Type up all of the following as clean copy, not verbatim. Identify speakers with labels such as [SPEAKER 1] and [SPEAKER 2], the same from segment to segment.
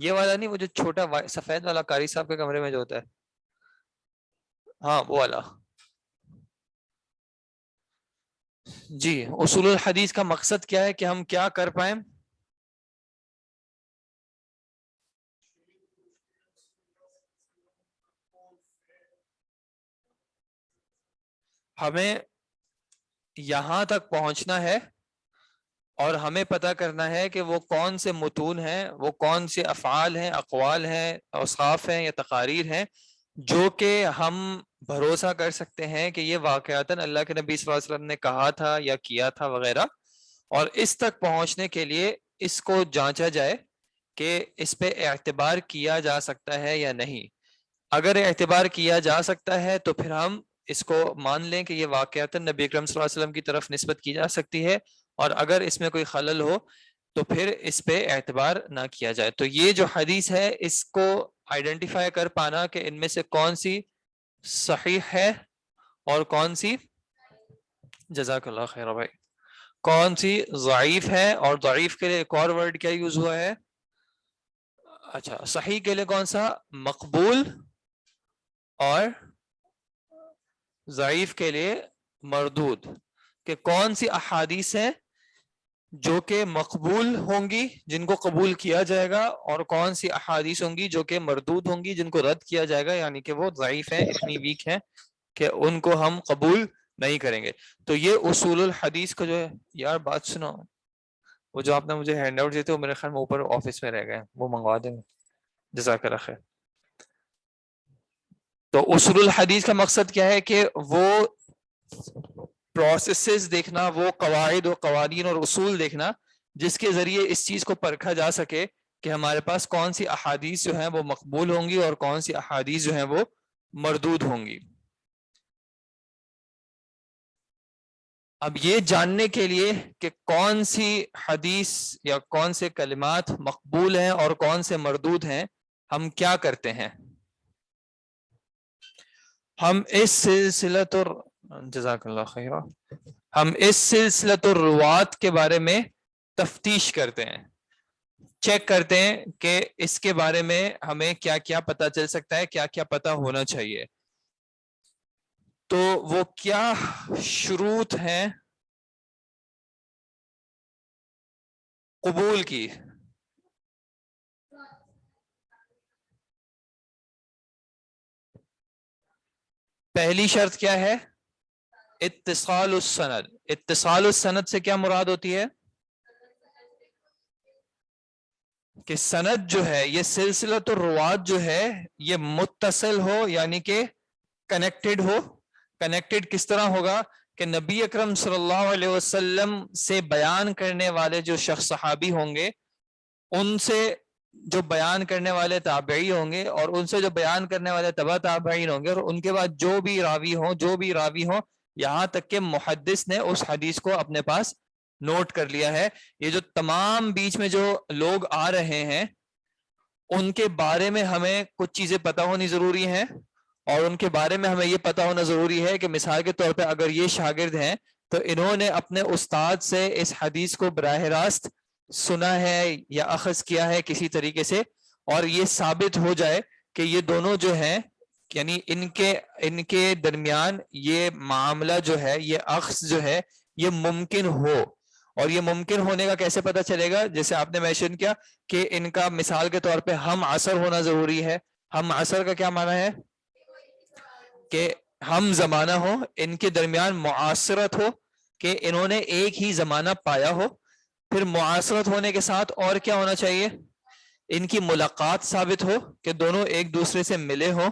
[SPEAKER 1] یہ والا نہیں، وہ جو چھوٹا سفید والا قاری صاحب کے کمرے میں جو ہوتا ہے، ہاں وہ والا. جی اصول الحدیث کا مقصد کیا ہے کہ ہم کیا کر پائیں؟ ہمیں یہاں تک پہنچنا ہے اور ہمیں پتہ کرنا ہے کہ وہ کون سے متون ہیں، وہ کون سے افعال ہیں، اقوال ہیں، اوصاف ہیں یا تقاریر ہیں جو کہ ہم بھروسہ کر سکتے ہیں کہ یہ واقعتاً اللہ کے نبی صلی اللہ علیہ وسلم نے کہا تھا یا کیا تھا وغیرہ. اور اس تک پہنچنے کے لیے اس کو جانچا جائے کہ اس پہ اعتبار کیا جا سکتا ہے یا نہیں. اگر اعتبار کیا جا سکتا ہے تو پھر ہم اس کو مان لیں کہ یہ واقعتاً نبی اکرم صلی اللہ علیہ وسلم کی طرف نسبت کی جا سکتی ہے، اور اگر اس میں کوئی خلل ہو تو پھر اس پہ اعتبار نہ کیا جائے. تو یہ جو حدیث ہے اس کو آئیڈینٹیفائی کر پانا کہ ان میں سے کون سی صحیح ہے اور کون سی، جزاک اللہ خیر بھائی، کون سی ضعیف ہے. اور ضعیف کے لیے ایک اور ورڈ کیا یوز ہوا ہے؟ اچھا صحیح کے لیے کون سا؟ مقبول. اور ضعیف کے لیے مردود. کہ کون سی احادیث ہیں جو کہ مقبول ہوں گی، جن کو قبول کیا جائے گا، اور کون سی احادیث ہوں گی جو کہ مردود ہوں گی، جن کو رد کیا جائے گا، یعنی کہ وہ ضعیف ہیں، اتنی ویک ہیں کہ ان کو ہم قبول نہیں کریں گے. تو یہ اصول الحدیث کو جو ہے، یار بات سنو، وہ جو آپ نے مجھے ہینڈ آؤٹ دیے تھے وہ میرے خیال میں اوپر آفس میں رہ گئے، وہ منگوا دیں گے. جزاک اللہ خیر. تو اصول الحدیث کا مقصد کیا ہے کہ وہ پروسیسز دیکھنا، وہ قواعد و قوانین اور اصول دیکھنا جس کے ذریعے اس چیز کو پرکھا جا سکے کہ ہمارے پاس کون سی احادیث جو ہیں وہ مقبول ہوں گی اور کون سی احادیث جو ہیں وہ مردود ہوں گی. اب یہ جاننے کے لیے کہ کون سی حدیث یا کون سے کلمات مقبول ہیں اور کون سے مردود ہیں، ہم کیا کرتے ہیں؟ ہم اس سلسلۃ جزاک اللہ خیر، ہم اس سلسلۃ الروات کے بارے میں تفتیش کرتے ہیں، چیک کرتے ہیں کہ اس کے بارے میں ہمیں کیا کیا پتہ چل سکتا ہے، کیا کیا پتہ ہونا چاہیے. تو وہ کیا شروط ہیں قبول کی؟ پہلی شرط کیا ہے؟ اتصال السند. اتصال السند سے کیا مراد ہوتی ہے؟ کہ سند جو ہے، یہ سلسلۃ الروات جو ہے، یہ متصل ہو، یعنی کہ کنیکٹڈ ہو. کنیکٹڈ کس طرح ہوگا؟ کہ نبی اکرم صلی اللہ علیہ وسلم سے بیان کرنے والے جو شخص صحابی ہوں گے، ان سے جو بیان کرنے والے تابعی ہوں گے، اور ان سے جو بیان کرنے والے تبع تابعین ہوں گے، اور ان کے بعد جو بھی راوی ہوں یہاں تک کہ محدث نے اس حدیث کو اپنے پاس نوٹ کر لیا ہے. یہ جو تمام بیچ میں جو لوگ آ رہے ہیں ان کے بارے میں ہمیں کچھ چیزیں پتہ ہونی ضروری ہیں، اور ان کے بارے میں ہمیں یہ پتہ ہونا ضروری ہے کہ مثال کے طور پہ اگر یہ شاگرد ہیں تو انہوں نے اپنے استاد سے اس حدیث کو براہ راست سنا ہے یا اخذ کیا ہے کسی طریقے سے، اور یہ ثابت ہو جائے کہ یہ دونوں جو ہیں، یعنی ان کے درمیان یہ معاملہ جو ہے، یہ اخذ جو ہے یہ ممکن ہو. اور یہ ممکن ہونے کا کیسے پتہ چلے گا؟ جیسے آپ نے مینشن کیا کہ ان کا مثال کے طور پہ ہم عصر ہونا ضروری ہے. ہم عصر کا کیا معنی ہے؟ کہ ہم زمانہ ہو، ان کے درمیان معاصرت ہو، کہ انہوں نے ایک ہی زمانہ پایا ہو. پھر معاصرت ہونے کے ساتھ اور کیا ہونا چاہیے؟ ان کی ملاقات ثابت ہو کہ دونوں ایک دوسرے سے ملے ہوں.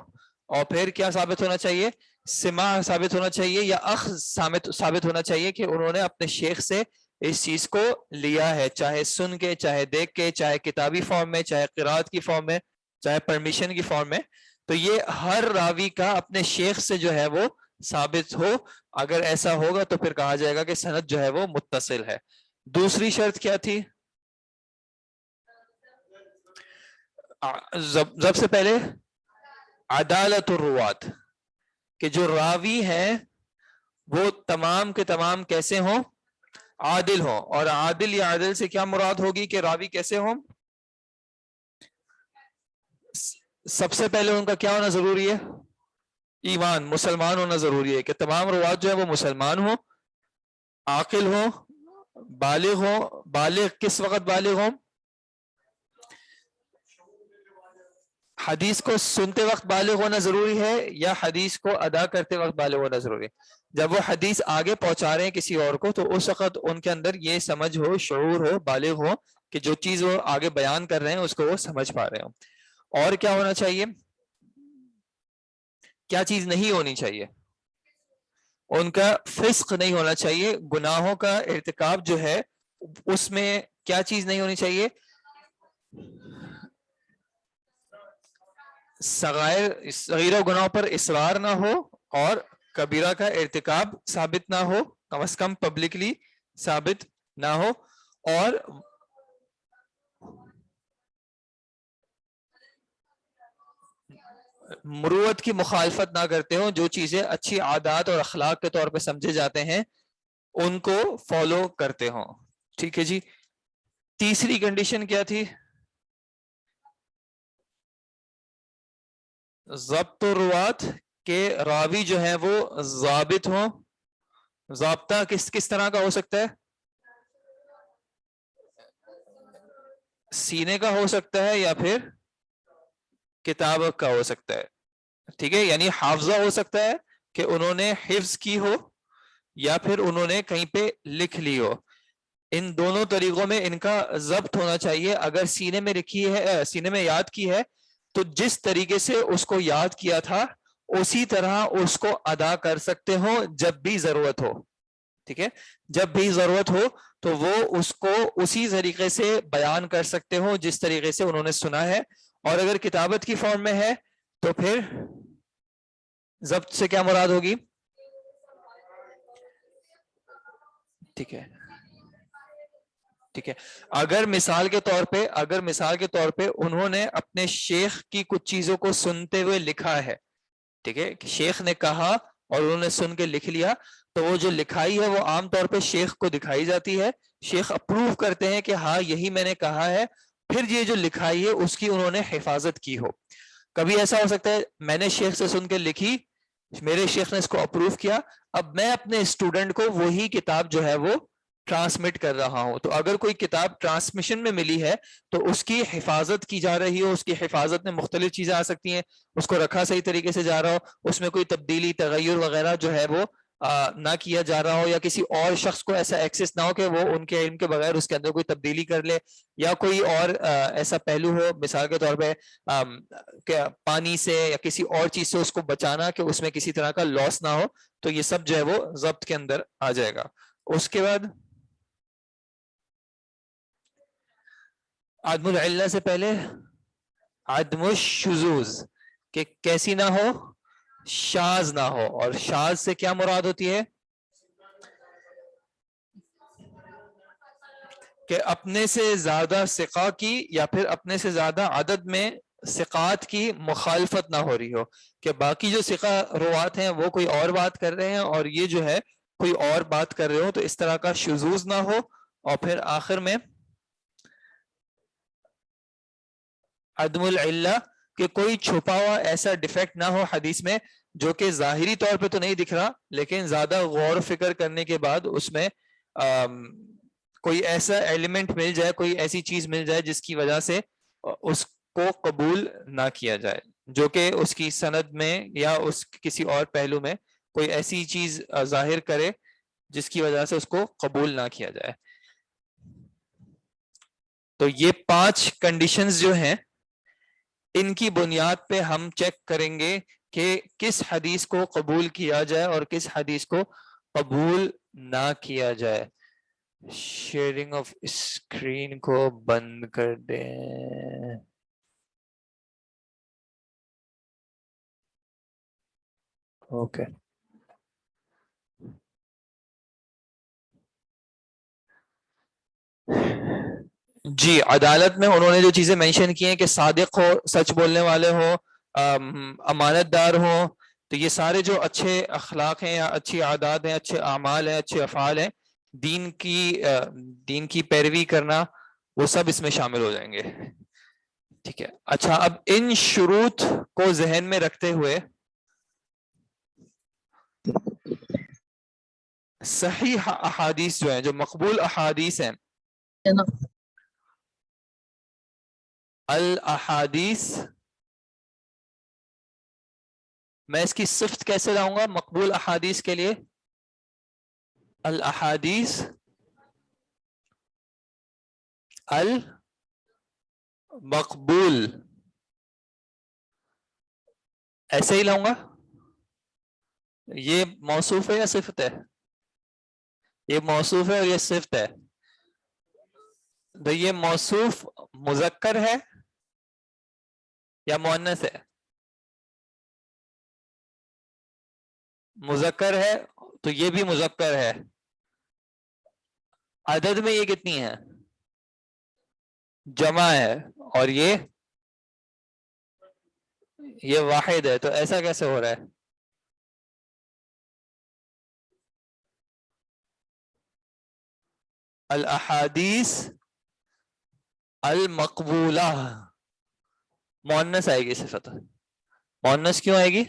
[SPEAKER 1] اور پھر کیا ثابت ہونا چاہیے؟ سماع ثابت ہونا چاہیے یا اخذ ثابت ہونا چاہیے کہ انہوں نے اپنے شیخ سے اس چیز کو لیا ہے، چاہے سن کے، چاہے دیکھ کے، چاہے کتابی فارم میں، چاہے قرات کی فارم میں، چاہے پرمیشن کی فارم میں. تو یہ ہر راوی کا اپنے شیخ سے جو ہے وہ ثابت ہو. اگر ایسا ہوگا تو پھر کہا جائے گا کہ سند جو ہے وہ متصل ہے. دوسری شرط کیا تھی؟ سب سے پہلے عدالت الروات، کہ جو راوی ہیں وہ تمام کے تمام کیسے ہوں؟ عادل ہوں. اور عادل یا عادل سے کیا مراد ہوگی کہ راوی کیسے ہوں؟ سب سے پہلے ان کا کیا ہونا ضروری ہے؟ ایمان، مسلمان ہونا ضروری ہے کہ تمام روات جو ہے وہ مسلمان ہوں، عاقل ہوں، بالغ ہوں. بالغ کس وقت بالغ ہوں؟ حدیث کو سنتے وقت بالغ ہونا ضروری ہے یا حدیث کو ادا کرتے وقت بالغ ہونا ضروری ہے؟ جب وہ حدیث آگے پہنچا رہے ہیں کسی اور کو تو اس وقت ان کے اندر یہ سمجھ ہو، شعور ہو، بالغ ہو کہ جو چیز وہ آگے بیان کر رہے ہیں اس کو وہ سمجھ پا رہے ہوں. اور کیا ہونا چاہیے؟ کیا چیز نہیں ہونی چاہیے؟ ان کا فسق نہیں ہونا چاہیے، گناہوں کا ارتکاب جو ہے اس میں کیا چیز نہیں ہونی چاہیے؟ صغیرہ گناہوں پر اصرار نہ ہو اور کبیرہ کا ارتکاب ثابت نہ ہو، کم از کم پبلکلی ثابت نہ ہو، اور مروت کی مخالفت نہ کرتے ہوں، جو چیزیں اچھی عادات اور اخلاق کے طور پہ سمجھے جاتے ہیں ان کو فالو کرتے ہوں. ٹھیک ہے جی. تیسری کنڈیشن کیا تھی؟ ضبط الروات کے راوی جو ہیں وہ ضابط ہوں. ضابطہ کس طرح کا ہو سکتا ہے؟ سینے کا ہو سکتا ہے یا پھر کتاب کا ہو سکتا ہے. ٹھیک ہے، یعنی حافظہ ہو سکتا ہے کہ انہوں نے حفظ کی ہو یا پھر انہوں نے کہیں پہ لکھ لی ہو. ان دونوں طریقوں میں ان کا ضبط ہونا چاہیے. اگر سینے میں لکھی ہے، سینے میں یاد کی ہے، تو جس طریقے سے اس کو یاد کیا تھا اسی طرح اس کو ادا کر سکتے ہو جب بھی ضرورت ہو. ٹھیک ہے، جب بھی ضرورت ہو تو وہ اس کو اسی طریقے سے بیان کر سکتے ہو جس طریقے سے انہوں نے سنا ہے. اور اگر کتابت کی فارم میں ہے تو پھر ضبط سے کیا مراد ہوگی؟ ٹھیک ہے، ٹھیک ہے. اگر مثال کے طور پہ انہوں نے اپنے شیخ کی کچھ چیزوں کو سنتے ہوئے لکھا ہے، ٹھیک ہے، شیخ نے کہا اور انہوں نے سن کے لکھ لیا، تو وہ جو لکھائی ہے وہ عام طور پہ شیخ کو دکھائی جاتی ہے. شیخ اپروو کرتے ہیں کہ ہاں یہی میں نے کہا ہے. پھر یہ جو لکھائی ہے اس کی انہوں نے حفاظت کی ہو. کبھی ایسا ہو سکتا ہے میں نے شیخ سے سن کے لکھی، میرے شیخ نے اس کو اپروو کیا، اب میں اپنے اسٹوڈنٹ کو وہی کتاب جو ہے وہ ٹرانسمٹ کر رہا ہوں. تو اگر کوئی کتاب ٹرانسمیشن میں ملی ہے تو اس کی حفاظت کی جا رہی ہو، اس کی حفاظت میں مختلف چیزیں آ سکتی ہیں، اس کو رکھا صحیح طریقے سے جا رہا ہو، اس میں کوئی تبدیلی تغیر وغیرہ جو ہے وہ نہ کیا جا رہا ہو، یا کسی اور شخص کو ایسا ایکسس نہ ہو کہ وہ ان کے علم کے بغیر اس کے اندر کوئی تبدیلی کر لے، یا کوئی اور ایسا پہلو ہو، مثال کے طور پہ کہ پانی سے یا کسی اور چیز سے اس کو بچانا کہ اس میں کسی طرح کا لاس نہ ہو. تو یہ سب جو ہے وہ ضبط کے اندر آ جائے گا. اس کے بعد عدم العلہ سے پہلے عدم الشذوذ، کہ کیسی نہ ہو؟ شاذ نہ ہو. اور شاذ سے کیا مراد ہوتی ہے؟ کہ اپنے سے زیادہ ثقہ کی یا پھر اپنے سے زیادہ عدد میں ثقات کی مخالفت نہ ہو رہی ہو، کہ باقی جو ثقہ روات ہیں وہ کوئی اور بات کر رہے ہیں اور یہ جو ہے کوئی اور بات کر رہے ہو، تو اس طرح کا شذوذ نہ ہو. اور پھر آخر میں عدم العلہ، کہ کوئی چھپا ہوا ایسا ڈیفیکٹ نہ ہو حدیث میں جو کہ ظاہری طور پہ تو نہیں دکھ رہا، لیکن زیادہ غور و فکر کرنے کے بعد اس میں کوئی ایسا ایلیمنٹ مل جائے، کوئی ایسی چیز مل جائے جس کی وجہ سے اس کو قبول نہ کیا جائے، جو کہ اس کی سند میں یا اس کسی اور پہلو میں کوئی ایسی چیز ظاہر کرے جس کی وجہ سے اس کو قبول نہ کیا جائے. تو یہ 5 کنڈیشنز جو ہیں ان کی بنیاد پہ ہم چیک کریں گے کہ کس حدیث کو قبول کیا جائے اور کس حدیث کو قبول نہ کیا جائے. شیئرنگ آف اسکرین کو بند کر دیں. اوکے جی. عدالت میں انہوں نے جو چیزیں مینشن کی ہیں کہ صادق ہو، سچ بولنے والے ہوں، امانت دار ہوں، تو یہ سارے جو اچھے اخلاق ہیں یا اچھی عادات ہیں، اچھے اعمال ہیں، اچھے افعال ہیں، دین کی پیروی کرنا، وہ سب اس میں شامل ہو جائیں گے. ٹھیک ہے. اچھا اب ان شروط کو ذہن میں رکھتے ہوئے صحیح احادیث جو ہیں, جو مقبول احادیث ہیں, الاحادیث, میں اس کی صفت کیسے لاؤں گا مقبول احادیث کے لیے؟ الاحادیث المقبول, ایسے ہی لاؤں گا. یہ موصوف ہے یا صفت ہے؟ یہ موصوف ہے اور یہ صفت ہے. تو یہ موصوف مذکر ہے یا مؤنث ہے؟ مذکر ہے, تو یہ بھی مذکر ہے. عدد میں یہ کتنی ہے؟ جمع ہے, اور یہ واحد ہے. تو ایسا کیسے ہو رہا ہے؟ الاحادیث المقبولہ مؤنث آئے گی صفت. مؤنث کیوں آئے گی؟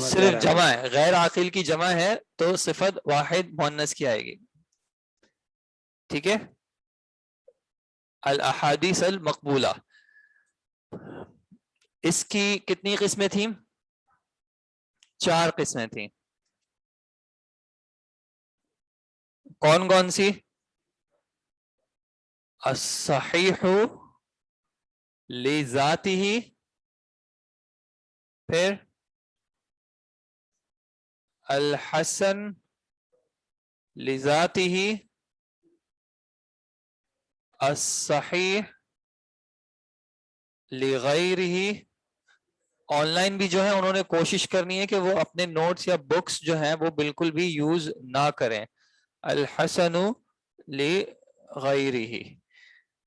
[SPEAKER 1] صرف جمع ہے, غیر عاقل کی جمع ہے, تو صفت واحد مؤنث کی آئے گی. ٹھیک ہے. الاحادیث المقبولہ, اس کی کتنی قسمیں تھیں؟ 4 قسمیں تھیں. کون کون سی؟ الصحیح لذاتہ, پھر الحسن لذاتہ, الصحیح لغیرہ. آن لائن بھی جو ہے انہوں نے کوشش کرنی ہے کہ وہ اپنے نوٹس یا بکس جو ہیں وہ بالکل بھی یوز نہ کریں. الحسن لغیرہ.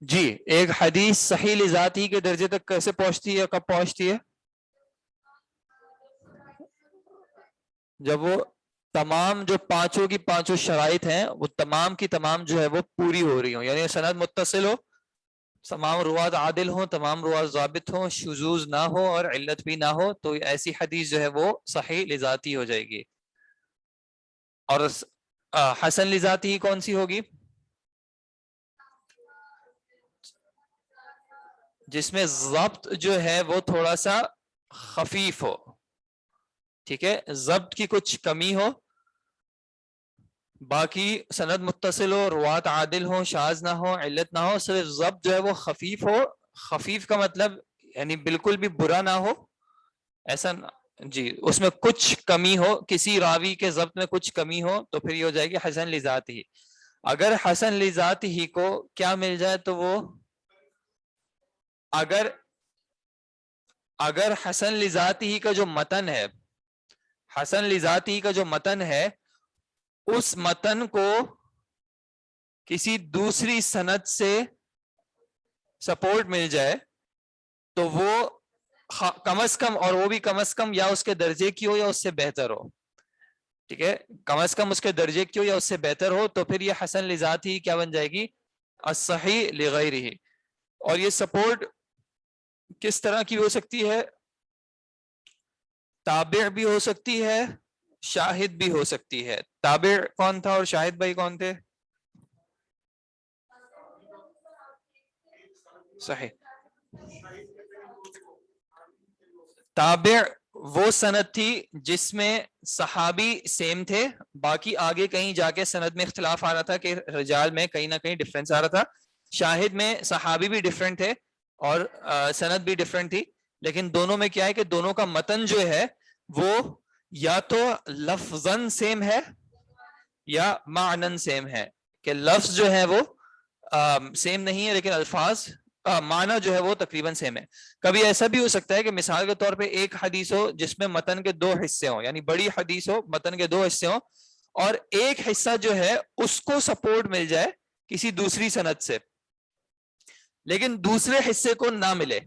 [SPEAKER 1] جی, ایک حدیث صحیح لذاتی کے درجے تک کیسے پہنچتی ہے, کب پہنچتی ہے؟ جب وہ تمام جو پانچوں کی پانچوں شرائط ہیں وہ تمام کی تمام جو ہے وہ پوری ہو رہی ہوں, یعنی سند متصل ہو, تمام روات عادل ہوں, تمام روات ضابط ہوں, شذوذ نہ ہو اور علت بھی نہ ہو, تو ایسی حدیث جو ہے وہ صحیح لذاتی ہو جائے گی. اور حسن لذاتی کون سی ہوگی؟ جس میں ضبط جو ہے وہ تھوڑا سا خفیف ہو. ٹھیک ہے, ضبط کی کچھ کمی ہو, باقی سند متصل ہو, روات عادل ہو, شاذ نہ ہو, علت نہ ہو, صرف ضبط جو ہے وہ خفیف ہو. خفیف کا مطلب یعنی بالکل بھی برا نہ ہو, ایسا جی, اس میں کچھ کمی ہو, کسی راوی کے ضبط میں کچھ کمی ہو, تو پھر یہ ہو جائے گی حسن لذاتہ. اگر حسن لذاتہ کو کیا مل جائے تو وہ اگر حسن لذاتہ کا جو متن ہے, حسن لذاتہ کا جو متن ہے, اس متن کو کسی دوسری سند سے سپورٹ مل جائے تو وہ کم از کم, اور وہ بھی کم از کم یا اس کے درجے کی ہو یا اس سے بہتر ہو. ٹھیک ہے, کم از کم اس کے درجے کی ہو یا اس سے بہتر ہو, تو پھر یہ حسن لذاتہ کیا بن جائے گی؟ الصحیح لغیرہ. اور یہ سپورٹ کس طرح کی ہو سکتی ہے؟ تابع بھی ہو سکتی ہے, شاہد بھی ہو سکتی ہے. تابع کون تھا اور شاہد بھائی کون تھے؟ صحیح. تابع وہ سند تھی جس میں صحابی سیم تھے, باقی آگے کہیں جا کے سند میں اختلاف آ رہا تھا کہ رجال میں کہیں نہ کہیں ڈفرینس آ رہا تھا. شاہد میں صحابی بھی ڈفرینٹ تھے اور سند بھی ڈفرینٹ تھی, لیکن دونوں میں کیا ہے کہ دونوں کا متن جو ہے وہ یا تو لفظاً سیم ہے یا معنن سیم ہے, کہ لفظ جو ہے وہ سیم نہیں ہے لیکن الفاظ معنی جو ہے وہ تقریباً سیم ہے. کبھی ایسا بھی ہو سکتا ہے کہ مثال کے طور پہ ایک حدیث ہو جس میں متن کے 2 حصے ہوں, یعنی بڑی حدیث ہو, متن کے 2 حصے ہوں, اور ایک حصہ جو ہے اس کو سپورٹ مل جائے کسی دوسری سند سے, لیکن دوسرے حصے کو نہ ملے.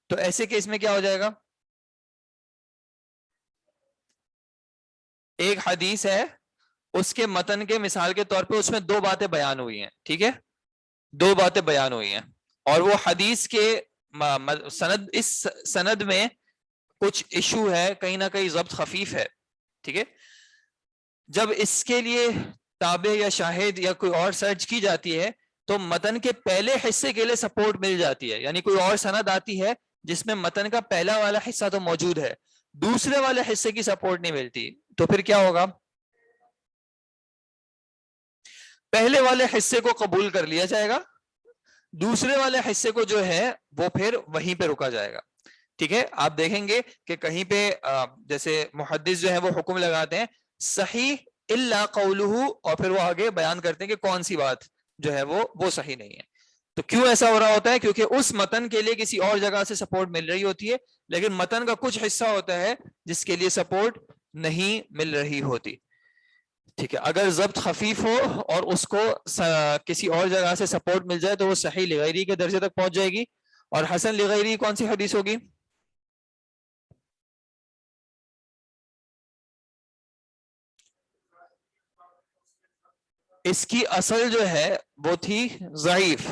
[SPEAKER 1] تو ایسے کیس میں کیا ہو جائے گا؟ ایک حدیث ہے اس کے متن کے مثال کے طور پہ اس میں دو باتیں بیان ہوئی ہیں, ٹھیک ہے, دو باتیں بیان ہوئی ہیں, اور وہ حدیث کے سند, اس سند میں کچھ ایشو ہے, کہیں نہ کہیں ضبط خفیف ہے, ٹھیک ہے. جب اس کے لیے تابع یا شاہد یا کوئی اور سرچ کی جاتی ہے تو متن کے پہلے حصے کے لیے سپورٹ مل جاتی ہے, یعنی کوئی اور سند آتی ہے جس میں متن کا پہلا والا حصہ تو موجود ہے, دوسرے والے حصے کی سپورٹ نہیں ملتی, تو پھر کیا ہوگا, پہلے والے حصے کو قبول کر لیا جائے گا, دوسرے والے حصے کو جو ہے وہ پھر وہیں پہ رکا جائے گا, ٹھیک ہے. آپ دیکھیں گے کہ کہیں پہ جیسے محدث جو ہے وہ حکم لگاتے ہیں صحیح الا قولہ, اور پھر وہ آگے بیان کرتے ہیں کہ کون سی بات جو ہے وہ صحیح نہیں ہے. تو کیوں ایسا ہو رہا ہوتا ہے, کیونکہ اس متن کے لیے کسی اور جگہ سے سپورٹ مل رہی ہوتی ہے, لیکن متن کا کچھ حصہ ہوتا ہے جس کے لیے سپورٹ نہیں مل رہی ہوتی, ٹھیک ہے. اگر ضبط خفیف ہو اور اس کو کسی اور جگہ سے سپورٹ مل جائے تو وہ صحیح لغیری کے درجے تک پہنچ جائے گی. اور حسن لغیری کون سی حدیث ہوگی, اس کی اصل جو ہے وہ تھی ضعیف,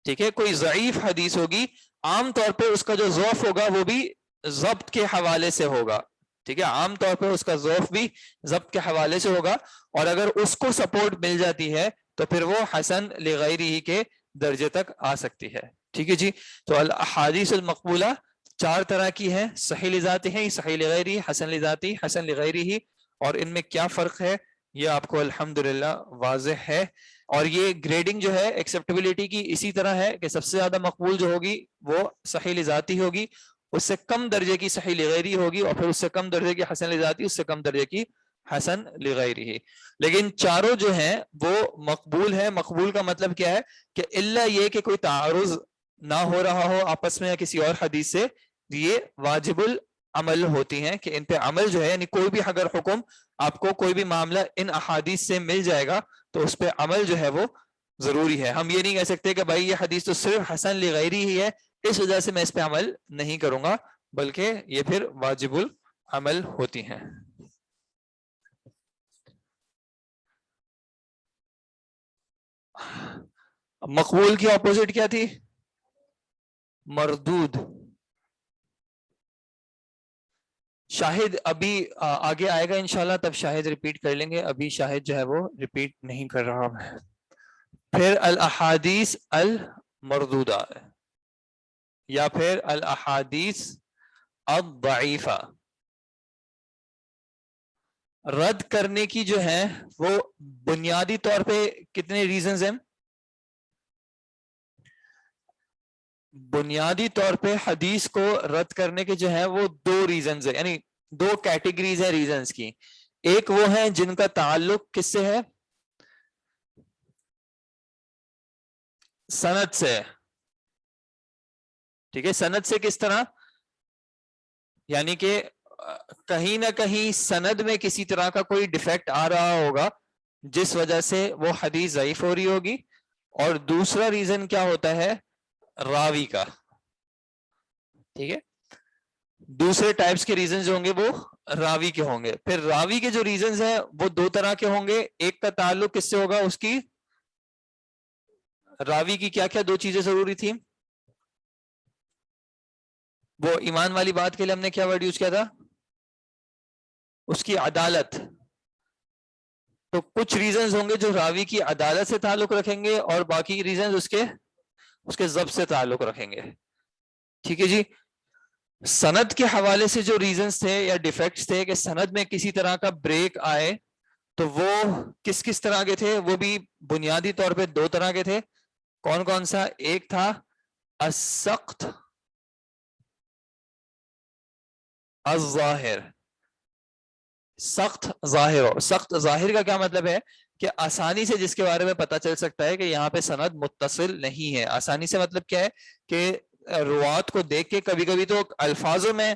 [SPEAKER 1] ٹھیک ہے. کوئی ضعیف حدیث ہوگی, عام طور پہ اس کا جو ضعف ہوگا وہ بھی ضبط کے حوالے سے ہوگا, ٹھیک ہے, عام طور پہ اس کا ضعف بھی ضبط کے حوالے سے ہوگا, اور اگر اس کو سپورٹ مل جاتی ہے تو پھر وہ حسن لغیرہ کے درجے تک آ سکتی ہے, ٹھیک ہے جی. تو الاحادیث المقبولہ چار طرح کی ہیں, صحیح لذاتہ ہیں, صحیح لغیرہ, حسن لذاتہ, حسن لغیرہ, اور ان میں کیا فرق ہے یہ آپ کو الحمدللہ واضح ہے. اور یہ گریڈنگ جو ہے ایکسیپٹیبلٹی کی اسی طرح ہے کہ سب سے زیادہ مقبول جو ہوگی وہ صحیح لذاتی ہوگی, اس سے کم درجے کی صحیح لغیری ہوگی, اور پھر اس سے کم درجے کی حسن لذاتی, اس سے کم درجے کی حسن لغیری. لیکن چاروں جو ہیں وہ مقبول ہے. مقبول کا مطلب کیا ہے کہ الا یہ کہ کوئی تعارض نہ ہو رہا ہو آپس میں یا کسی اور حدیث سے, یہ واجب العمل ہوتی ہیں کہ ان پہ عمل جو ہے, یعنی کوئی بھی اگر حکم آپ کو کوئی بھی معاملہ ان احادیث سے مل جائے گا تو اس پہ عمل جو ہے وہ ضروری ہے. ہم یہ نہیں کہہ سکتے کہ بھائی یہ حدیث تو صرف حسن لغیری ہی ہے اس وجہ سے میں اس پہ عمل نہیں کروں گا, بلکہ یہ پھر واجب العمل ہوتی ہیں. مقبول کی اپوزٹ کیا تھی, مردود. شاہد ابھی آگے آئے گا انشاءاللہ, تب شاہد ریپیٹ کر لیں گے, ابھی شاہد جو ہے وہ ریپیٹ نہیں کر رہا میں. پھر الاحادیث المردودہ یا پھر الاحادیث الضعیفہ. رد کرنے کی جو ہے وہ بنیادی طور پہ کتنے ریزنز ہیں, بنیادی طور پہ حدیث کو رد کرنے کے جو ہے وہ دو ریزنز ہیں, یعنی دو کیٹیگریز ہیں ریزنز کی. ایک وہ ہیں جن کا تعلق کس سے ہے, سند سے, ٹھیک ہے. سند سے کس طرح, یعنی کہ کہیں نہ کہیں سند میں کسی طرح کا کوئی ڈیفیکٹ آ رہا ہوگا جس وجہ سے وہ حدیث ضعیف ہو رہی ہوگی. اور دوسرا ریزن کیا ہوتا ہے, راوی کا, ٹھیک ہے. دوسرے ٹائپس کے ریزنز ہوں گے وہ راوی کے ہوں گے. پھر راوی کے جو ریزنز ہیں وہ دو طرح کے ہوں گے. ایک کا تعلق کس سے ہوگا, اس کی راوی کی کیا کیا دو چیزیں ضروری تھیں, وہ ایمان والی بات کے لیے ہم نے کیا ورڈ یوز کیا تھا, اس کی عدالت. تو کچھ ریزنز ہوں گے جو راوی کی عدالت سے تعلق رکھیں گے, اور باقی ریزنز اس کے ضبط سے تعلق رکھیں گے, ٹھیک ہے جی. سند کے حوالے سے جو ریزنز تھے یا ڈیفیکٹس تھے کہ سند میں کسی طرح کا بریک آئے, تو وہ کس کس طرح کے تھے, وہ بھی بنیادی طور پہ دو طرح کے تھے. کون کون سا, ایک تھا السقط الظاہر, سخت ظاہر. سخت ظاہر کا کیا مطلب ہے کہ آسانی سے جس کے بارے میں پتہ چل سکتا ہے کہ یہاں پہ سند متصل نہیں ہے. آسانی سے مطلب کیا ہے کہ روات کو دیکھ کے کبھی کبھی تو الفاظوں میں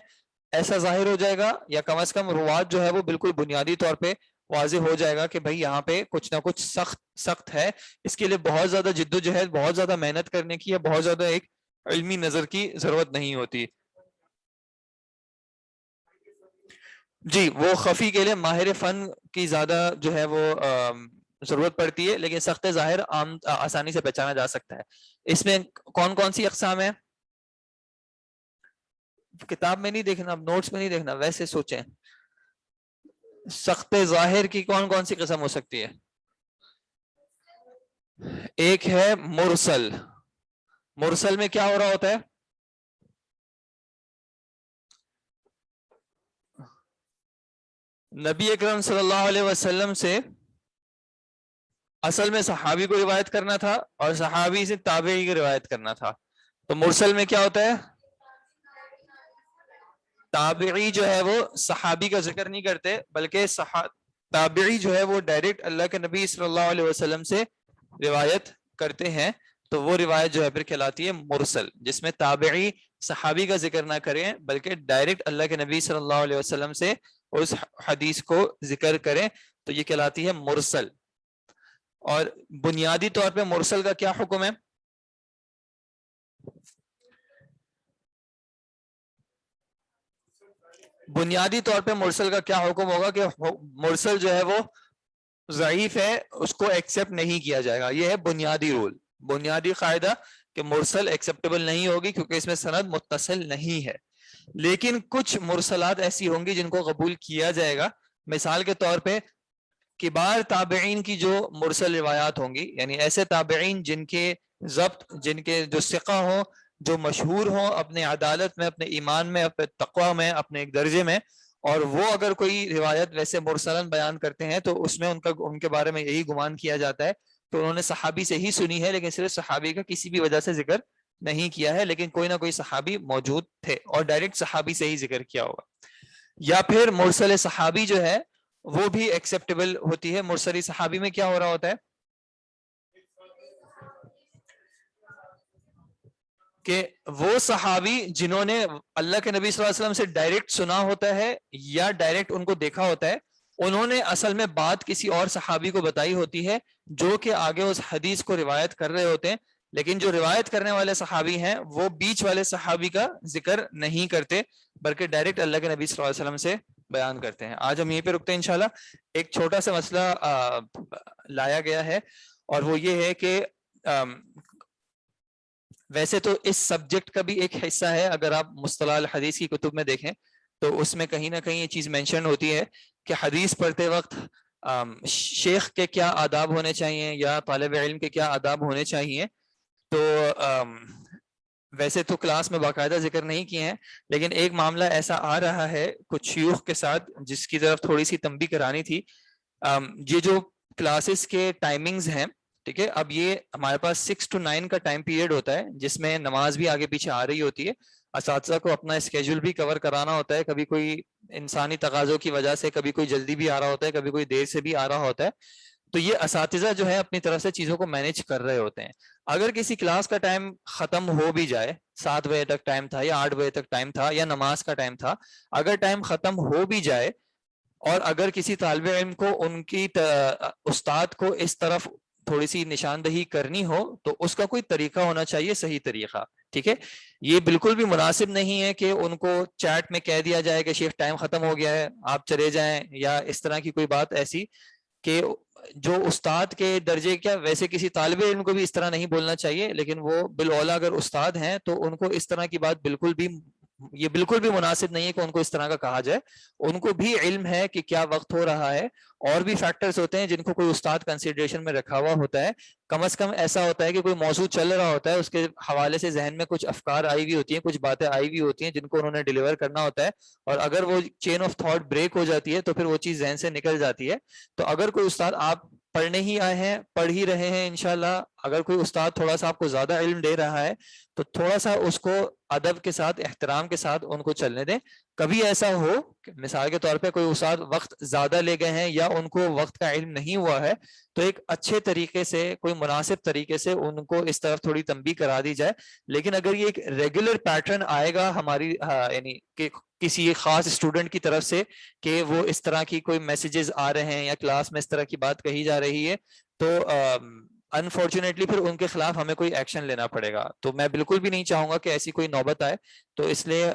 [SPEAKER 1] ایسا ظاہر ہو جائے گا, یا کم از کم روات جو ہے وہ بالکل بنیادی طور پہ واضح ہو جائے گا کہ بھائی یہاں پہ کچھ نہ کچھ سخت ہے. اس کے لیے بہت زیادہ جد و جہد, بہت زیادہ محنت کرنے کی, یا بہت زیادہ ایک علمی نظر کی ضرورت نہیں ہوتی. جی وہ خفی کے لیے ماہر فن کی زیادہ جو ہے وہ ضرورت پڑتی ہے، لیکن سخت ظاہر عام آسانی سے پہچانا جا سکتا ہے۔ اس میں کون کون سی اقسام ہیں؟ کتاب میں نہیں دیکھنا، نوٹس میں نہیں دیکھنا، ویسے سوچیں سخت ظاہر کی کون کون سی قسم ہو سکتی ہے؟ ایک ہے مرسل۔ مرسل میں کیا ہو رہا ہوتا ہے؟ نبی اکرم صلی اللہ علیہ وسلم سے اصل میں صحابی کو روایت کرنا تھا اور صحابی سے تابعی کی روایت کرنا تھا، تو مرسل میں کیا ہوتا ہے؟ تابعی جو ہے وہ صحابی کا ذکر نہیں کرتے، بلکہ تابعی جو ہے وہ ڈائریکٹ اللہ کے نبی صلی اللہ علیہ وسلم سے روایت کرتے ہیں، تو وہ روایت جو ہے پھر کہلاتی ہے مرسل، جس میں تابعی صحابی کا ذکر نہ کریں بلکہ ڈائریکٹ اللہ کے نبی صلی اللہ علیہ وسلم سے اس حدیث کو ذکر کریں، تو یہ کہلاتی ہے مرسل۔ اور بنیادی طور پہ مرسل کا کیا حکم ہے؟ بنیادی طور پہ مرسل کا کیا حکم ہوگا کہ مرسل جو ہے وہ ضعیف ہے، اس کو ایکسپٹ نہیں کیا جائے گا، یہ ہے بنیادی رول، بنیادی قاعدہ کہ مرسل ایکسپٹیبل نہیں ہوگی کیونکہ اس میں سند متصل نہیں ہے۔ لیکن کچھ مرسلات ایسی ہوں گی جن کو قبول کیا جائے گا، مثال کے طور پہ کبار تابعین کی جو مرسل روایات ہوں گی، یعنی ایسے تابعین جن کے ضبط، جن کے جو ثقہ ہوں، جو مشہور ہوں اپنے عدالت میں، اپنے ایمان میں، اپنے تقوی میں، اپنے ایک درجے میں، اور وہ اگر کوئی روایت ویسے مرسلن بیان کرتے ہیں تو اس میں ان کے بارے میں یہی گمان کیا جاتا ہے کہ انہوں نے صحابی سے ہی سنی ہے، لیکن صرف صحابی کا کسی بھی وجہ سے ذکر نہیں کیا ہے، لیکن کوئی نہ کوئی صحابی موجود تھے اور ڈائریکٹ صحابی سے ہی ذکر کیا ہوگا۔ یا پھر مرسل صحابی جو ہے وہ بھی ایکسیپٹیبل ہوتی ہے۔ مرسلی صحابی میں کیا ہو رہا ہوتا ہے کہ وہ صحابی جنہوں نے اللہ کے نبی صلی اللہ علیہ وسلم سے ڈائریکٹ سنا ہوتا ہے یا ڈائریکٹ ان کو دیکھا ہوتا ہے، انہوں نے اصل میں بات کسی اور صحابی کو بتائی ہوتی ہے جو کہ آگے اس حدیث کو روایت کر رہے ہوتے ہیں، لیکن جو روایت کرنے والے صحابی ہیں وہ بیچ والے صحابی کا ذکر نہیں کرتے بلکہ ڈائریکٹ اللہ کے نبی صلی اللہ علیہ وسلم سے بیان کرتے ہیں۔ آج ہم یہیں پہ رکتے ہیں انشاءاللہ۔ ایک چھوٹا سا مسئلہ لایا گیا ہے اور وہ یہ ہے کہ ویسے تو اس سبجیکٹ کا بھی ایک حصہ ہے، اگر آپ مصطلح الحدیث کی کتب میں دیکھیں تو اس میں کہیں نہ کہیں یہ چیز مینشن ہوتی ہے کہ حدیث پڑھتے وقت شیخ کے کیا آداب ہونے چاہیے یا طالب علم کے کیا آداب ہونے چاہیے۔ تو ویسے تو کلاس میں باقاعدہ ذکر نہیں کیے ہیں، لیکن ایک معاملہ ایسا آ رہا ہے کچھ شیوخ کے ساتھ جس کی طرف تھوڑی سی تنبیہ کرانی تھی۔ یہ جو کلاسز کے ٹائمنگز ہیں، ٹھیک ہے، اب یہ ہمارے پاس 6 to 9 کا ٹائم پیریڈ ہوتا ہے جس میں نماز بھی آگے پیچھے آ رہی ہوتی ہے، اساتذہ کو اپنا اسکیجول بھی کور کرانا ہوتا ہے، کبھی کوئی انسانی تقاضوں کی وجہ سے کبھی کوئی جلدی بھی آ رہا ہوتا ہے، کبھی کوئی دیر سے بھی آ رہا ہوتا ہے، تو یہ اساتذہ جو ہے اپنی طرف سے چیزوں کو مینیج کر رہے ہوتے ہیں۔ اگر کسی کلاس کا ٹائم ختم ہو بھی جائے، 7 بجے تک ٹائم تھا یا 8 بجے تک ٹائم تھا یا نماز کا ٹائم تھا، اگر ٹائم ختم ہو بھی جائے اور اگر کسی طالب علم کو ان کی استاد کو اس طرف تھوڑی سی نشاندہی کرنی ہو تو اس کا کوئی طریقہ ہونا چاہیے، صحیح طریقہ، ٹھیک ہے۔ یہ بالکل بھی مناسب نہیں ہے کہ ان کو چیٹ میں کہہ دیا جائے کہ شیخ ٹائم ختم ہو گیا ہے آپ چلے جائیں، یا اس طرح کی کوئی بات ایسی کہ جو استاد کے درجے، کیا ویسے کسی طالب علم کو بھی اس طرح نہیں بولنا چاہیے، لیکن وہ بالاولیٰ اگر استاد ہیں تو ان کو اس طرح کی بات بالکل بھی مناسب نہیں ہے کہ ان کو اس طرح کا کہا جائے۔ ان کو بھی علم ہے کہ کیا وقت ہو رہا ہے، اور بھی فیکٹرز ہوتے ہیں جن کو کوئی استاد کنسیڈریشن میں رکھا ہوا ہوتا ہے۔ کم از کم ایسا ہوتا ہے کہ کوئی موضوع چل رہا ہوتا ہے، اس کے حوالے سے ذہن میں کچھ افکار آئی ہوئی ہوتی ہیں، کچھ باتیں آئی ہوئی ہوتی ہیں جن کو انہوں نے ڈیلیور کرنا ہوتا ہے، اور اگر وہ چین آف تھاٹ بریک ہو جاتی ہے تو پھر وہ چیز ذہن سے نکل جاتی ہے۔ تو اگر کوئی استاد، آپ پڑھنے ہی آئے ہیں، پڑھ ہی رہے ہیں انشاءاللہ، اگر کوئی استاد تھوڑا سا آپ کو زیادہ علم دے رہا ہے تو تھوڑا سا اس کو ادب کے ساتھ، احترام کے ساتھ ان کو چلنے دیں۔ کبھی ایسا ہو کہ مثال کے طور پہ کوئی استاد وقت زیادہ لے گئے ہیں یا ان کو وقت کا علم نہیں ہوا ہے، تو ایک اچھے طریقے سے، کوئی مناسب طریقے سے ان کو اس طرف تھوڑی تنبیہ کرا دی جائے۔ لیکن اگر یہ ایک ریگولر پیٹرن آئے گا ہماری، یعنی کہ کسی خاص اسٹوڈنٹ کی طرف سے کہ وہ اس طرح کی کوئی میسیجز آ رہے ہیں یا کلاس میں اس طرح کی بات کہی جا رہی ہے، تو انفارچونیٹلی پھر ان کے خلاف ہمیں کوئی ایکشن لینا پڑے گا۔ تو میں بالکل بھی نہیں چاہوں گا کہ ایسی کوئی نوبت آئے، تو اس لیے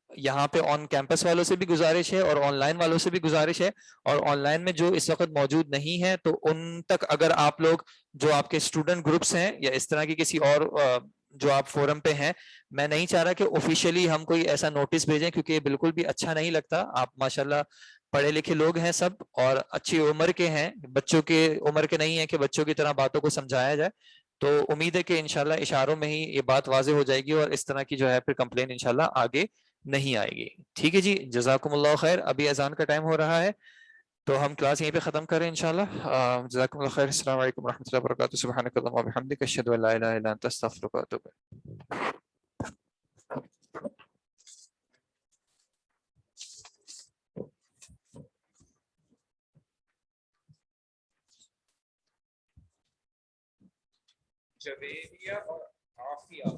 [SPEAKER 1] یہاں پہ آن کیمپس والوں سے بھی گزارش ہے اور آن لائن والوں سے بھی گزارش ہے، اور آن لائن میں جو اس وقت موجود نہیں ہے تو ان تک اگر آپ لوگ جو آپ کے اسٹوڈنٹ گروپس ہیں یا اس طرح کی کسی اور جو آپ فورم پہ ہیں، میں نہیں چاہ رہا کہ آفیشیلی ہم کوئی ایسا نوٹس بھیجیں، کیونکہ یہ بالکل بھی اچھا نہیں لگتا. آپ ماشاءاللہ پڑھے لکھے لوگ ہیں سب اور اچھی عمر کے ہیں، بچوں کے عمر کے نہیں ہیں کہ بچوں کی طرح باتوں کو سمجھایا جائے. تو امید ہے کہ انشاءاللہ اشاروں میں ہی یہ بات واضح ہو جائے گی اور اس طرح کی جو ہے پھر کمپلین انشاءاللہ آگے نہیں آئے گی. ٹھیک ہے جی، جزاکم اللہ خیر. ابھی اذان کا ٹائم ہو رہا ہے تو ہم کلاس یہیں پہ ختم کریں انشاءاللہ. جزاکم اللہ خیر. السلام علیکم ورحمۃ اللہ وبرکاتہ. سبحانک اللہم وبحمدک، اشہد ان لا الہ الا انت، استغفرک واتوب الیک. جویریہ اور عافیہ